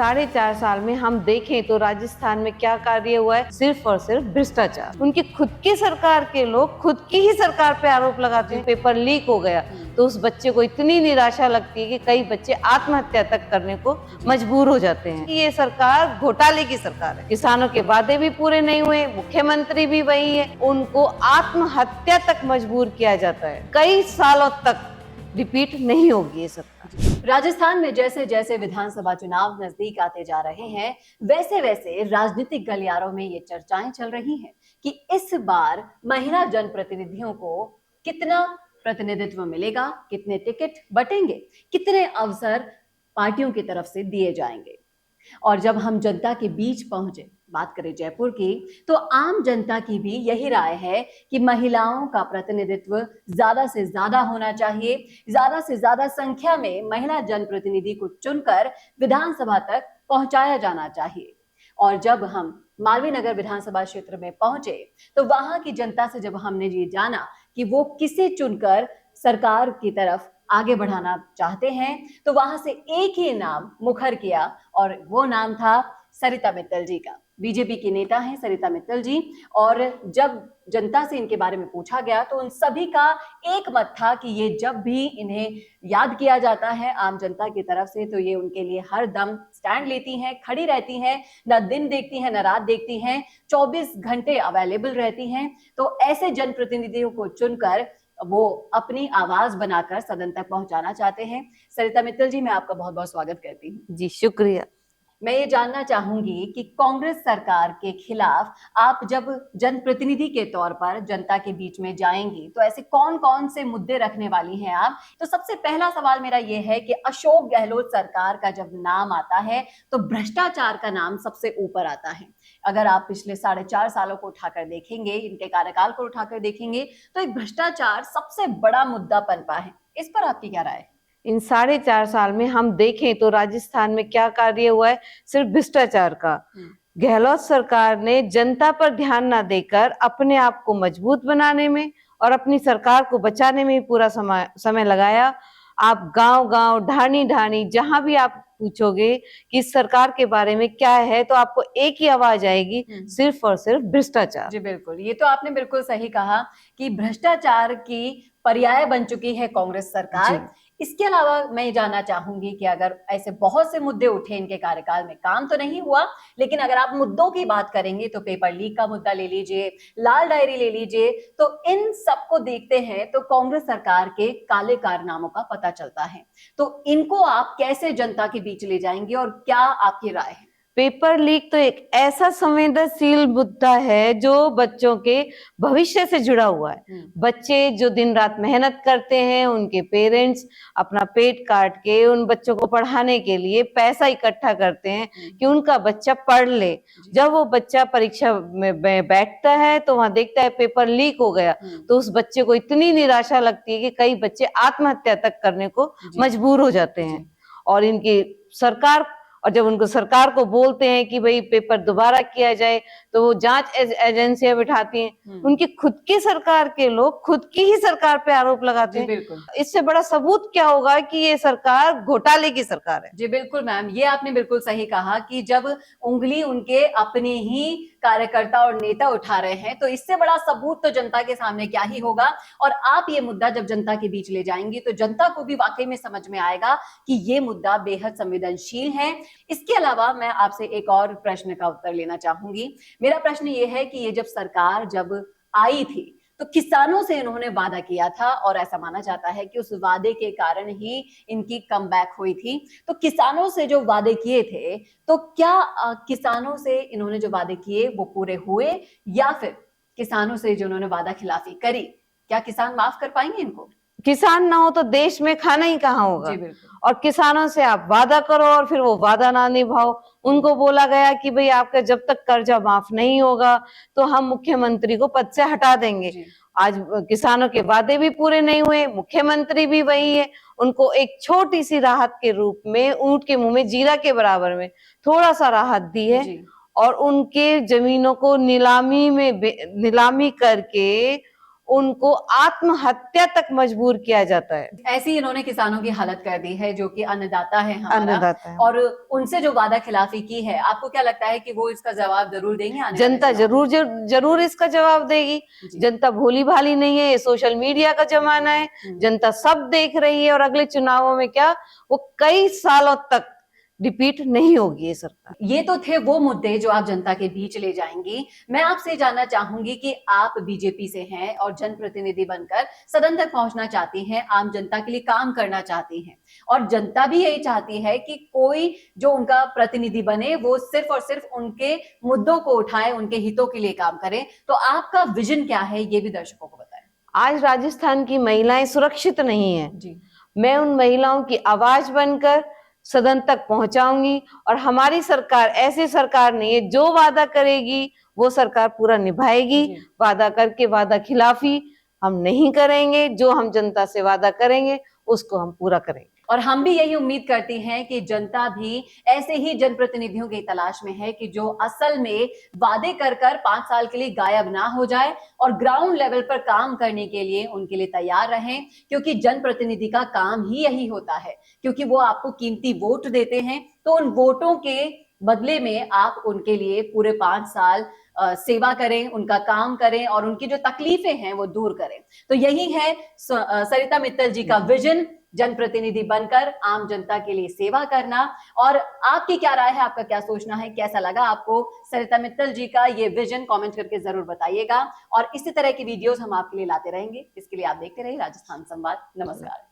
4.5 साल में हम देखें तो राजस्थान में क्या कार्य हुआ है, सिर्फ और सिर्फ भ्रष्टाचार। उनकी खुद की सरकार के लोग खुद की ही सरकार पे आरोप लगाते हैं। पेपर लीक हो गया तो उस बच्चे को इतनी निराशा लगती है कि कई बच्चे आत्महत्या तक करने को मजबूर हो जाते हैं। ये सरकार घोटाले की सरकार है। किसानों के वादे भी पूरे नहीं हुए, मुख्यमंत्री भी वही है, उनको आत्महत्या तक मजबूर किया जाता है। कई सालों तक रिपीट नहीं होगी ये सरकार। राजस्थान में जैसे जैसे विधानसभा चुनाव नजदीक आते जा रहे हैं, वैसे वैसे राजनीतिक गलियारों में ये चर्चाएं चल रही हैं कि इस बार महिला जनप्रतिनिधियों को कितना प्रतिनिधित्व मिलेगा, कितने टिकट बटेंगे, कितने अवसर पार्टियों की तरफ से दिए जाएंगे। और जब हम जनता के बीच पहुंचे, बात करें जयपुर की, तो आम जनता की भी यही राय है कि महिलाओं का प्रतिनिधित्व ज्यादा से ज्यादा होना चाहिए। ज्यादा से ज्यादा संख्या में महिला जनप्रतिनिधि को चुनकर विधानसभा तक पहुंचाया जाना चाहिए। और जब हम मालवीय नगर विधानसभा क्षेत्र में पहुंचे तो वहां की जनता से जब हमने ये जाना कि वो किसे चुनकर सरकार की तरफ आगे बढ़ाना चाहते हैं, तो वहां से एक ही नाम मुखर किया और वो नाम था सरिता मित्तल जी का। बीजेपी की नेता हैं सरिता मित्तल जी। और जब जनता से इनके बारे में पूछा गया तो उन सभी का एक मत था कि ये जब भी इन्हें याद किया जाता है आम जनता की तरफ से, तो ये उनके लिए हर दम स्टैंड लेती हैं, खड़ी रहती हैं, न दिन देखती हैं न रात देखती हैं, 24 घंटे अवेलेबल रहती हैं। तो ऐसे जनप्रतिनिधियों को चुनकर वो अपनी आवाज बनाकर सदन तक पहुंचाना चाहते हैं। सरिता मित्तल जी, मैं आपका बहुत बहुत स्वागत करती हूँ। जी शुक्रिया। मैं ये जानना चाहूंगी कि कांग्रेस सरकार के खिलाफ आप जब जनप्रतिनिधि के तौर पर जनता के बीच में जाएंगी तो ऐसे कौन कौन से मुद्दे रखने वाली हैं आप? तो सबसे पहला सवाल मेरा ये है कि अशोक गहलोत सरकार का जब नाम आता है तो भ्रष्टाचार का नाम सबसे ऊपर आता है। अगर आप पिछले 4.5 सालों को उठाकर देखेंगे, इनके कार्यकाल को उठाकर देखेंगे, तो एक भ्रष्टाचार सबसे बड़ा मुद्दा पनपा है। इस पर आपकी क्या राय है? इन 4.5 साल में हम देखें तो राजस्थान में क्या कार्य हुआ है, सिर्फ भ्रष्टाचार का। गहलोत सरकार ने जनता पर ध्यान न देकर अपने आप को मजबूत बनाने में और अपनी सरकार को बचाने में पूरा समय लगाया। आप गांव गांव, ढाणी ढाणी, जहां भी आप पूछोगे कि इस सरकार के बारे में क्या है, तो आपको एक ही आवाज आएगी, सिर्फ और सिर्फ भ्रष्टाचार। जी बिल्कुल, ये तो आपने बिल्कुल सही कहा कि भ्रष्टाचार की पर्याय बन चुकी है कांग्रेस सरकार। इसके अलावा मैं ये जानना चाहूंगी कि अगर ऐसे बहुत से मुद्दे उठे इनके कार्यकाल में, काम तो नहीं हुआ, लेकिन अगर आप मुद्दों की बात करेंगे तो पेपर लीक का मुद्दा ले लीजिए, लाल डायरी ले लीजिए, तो इन सबको देखते हैं तो कांग्रेस सरकार के काले कारनामों का पता चलता है। तो इनको आप कैसे जनता के बीच ले जाएंगे और क्या आपकी राय है? पेपर लीक तो एक ऐसा संवेदनशील मुद्दा है जो बच्चों के भविष्य से जुड़ा हुआ है। बच्चे जो दिन रात मेहनत करते हैं, उनके पेरेंट्स अपना पेट काट के उन बच्चों को पढ़ाने के लिए पैसा इकट्ठा करते हैं कि उनका बच्चा पढ़ ले। जब वो बच्चा परीक्षा में बैठता है तो वहां देखता है पेपर लीक हो गया, तो उस बच्चे को इतनी निराशा लगती है कि कई बच्चे आत्महत्या तक करने को मजबूर हो जाते हैं। और इनकी सरकार, और जब उनको सरकार को बोलते हैं कि भाई पेपर दोबारा किया जाए, तो वो जांच एजेंसियां बिठाती हैं। उनकी खुद की सरकार के लोग खुद की ही सरकार पे आरोप लगाते हैं। इससे बड़ा सबूत क्या होगा कि ये सरकार घोटाले की सरकार है। जी बिल्कुल मैम, ये आपने बिल्कुल सही कहा कि जब उंगली उनके अपने ही कार्यकर्ता और नेता उठा रहे हैं तो इससे बड़ा सबूत तो जनता के सामने क्या ही होगा। और आप ये मुद्दा जब जनता के बीच ले जाएंगे तो जनता को भी वाकई में समझ में आएगा कि ये मुद्दा बेहद संवेदनशील है। इसके अलावा मैं आपसे एक और प्रश्न का उत्तर लेना चाहूंगी। मेरा प्रश्न ये है कि ये जब सरकार जब आई थी तो किसानों से इन्होंने वादा किया था और ऐसा माना जाता है कि उस वादे के कारण ही इनकी कमबैक हुई थी। तो किसानों से जो वादे किए थे, तो क्या किसानों से इन्होंने जो वादे किए वो पूरे हुए, या फिर किसानों से जो उन्होंने वादा खिलाफी करी, क्या किसान माफ कर पाएंगे इनको? किसान ना हो तो देश में खाना ही कहाँ होगा। और किसानों से आप वादा करो और फिर वो वादा ना निभाओ। उनको बोला गया कि भाई आपका जब तक कर्जा माफ नहीं होगा तो हम मुख्यमंत्री को पद से हटा देंगे। आज किसानों के वादे भी पूरे नहीं हुए, मुख्यमंत्री भी वही है। उनको एक छोटी सी राहत के रूप में, ऊंट के मुंह में जीरा के बराबर में थोड़ा सा राहत दी है, और उनके जमीनों को नीलामी करके उनको आत्महत्या तक मजबूर किया जाता है। ऐसी इन्होंने किसानों की हालत कर दी है जो कि अन्नदाता है हमारा, अन्नदाता है। और उनसे जो वादा खिलाफी की है, आपको क्या लगता है कि वो इसका जवाब जरूर देंगे? आने वाले जनता चुनाव जरूर इसका जवाब देगी। जी। जनता भोली भाली नहीं है, ये सोशल मीडिया का जमाना है, जनता सब देख रही है और अगले चुनावों में क्या वो कई सालों तक रिपीट नहीं होगी ये सरकार। ये तो थे वो मुद्दे जो आप जनता के बीच ले जाएंगी। मैं आपसे जानना चाहूंगी कि आप बीजेपी से हैं और जनप्रतिनिधि बनकर सदन तक पहुंचना चाहती हैं, आम जनता के लिए काम करना चाहती हैं, और जनता भी यही चाहती है कि कोई जो उनका प्रतिनिधि बने वो सिर्फ और सिर्फ उनके मुद्दों को उठाए, उनके हितों के लिए काम करे। तो आपका विजन क्या है, ये भी दर्शकों को बताएं। आज राजस्थान की महिलाएं सुरक्षित नहीं है जी। मैं उन महिलाओं की आवाज बनकर सदन तक पहुंचाऊंगी, और हमारी सरकार ऐसी सरकार नहीं है, जो वादा करेगी वो सरकार पूरा निभाएगी। जी। वादा करके वादा खिलाफी हम नहीं करेंगे, जो हम जनता से वादा करेंगे उसको हम पूरा करेंगे। और हम भी यही उम्मीद करती हैं कि जनता भी ऐसे ही जनप्रतिनिधियों की तलाश में है कि जो असल में वादे कर 5 साल के लिए गायब ना हो जाए और ग्राउंड लेवल पर काम करने के लिए उनके लिए तैयार रहें, क्योंकि जनप्रतिनिधि का काम ही यही होता है, क्योंकि वो आपको कीमती वोट देते हैं, तो उन वोटों के बदले में आप उनके लिए पूरे 5 साल सेवा करें, उनका काम करें और उनकी जो तकलीफें हैं वो दूर करें। तो यही है सरिता मित्तल जी का विजन, जनप्रतिनिधि बनकर आम जनता के लिए सेवा करना। और आपकी क्या राय है, आपका क्या सोचना है, कैसा लगा आपको सरिता मित्तल जी का ये विजन, कमेंट करके जरूर बताइएगा। और इसी तरह की वीडियोस हम आपके लिए लाते रहेंगे। इसके लिए आप देखते रहिए राजस्थान संवाद। नमस्कार।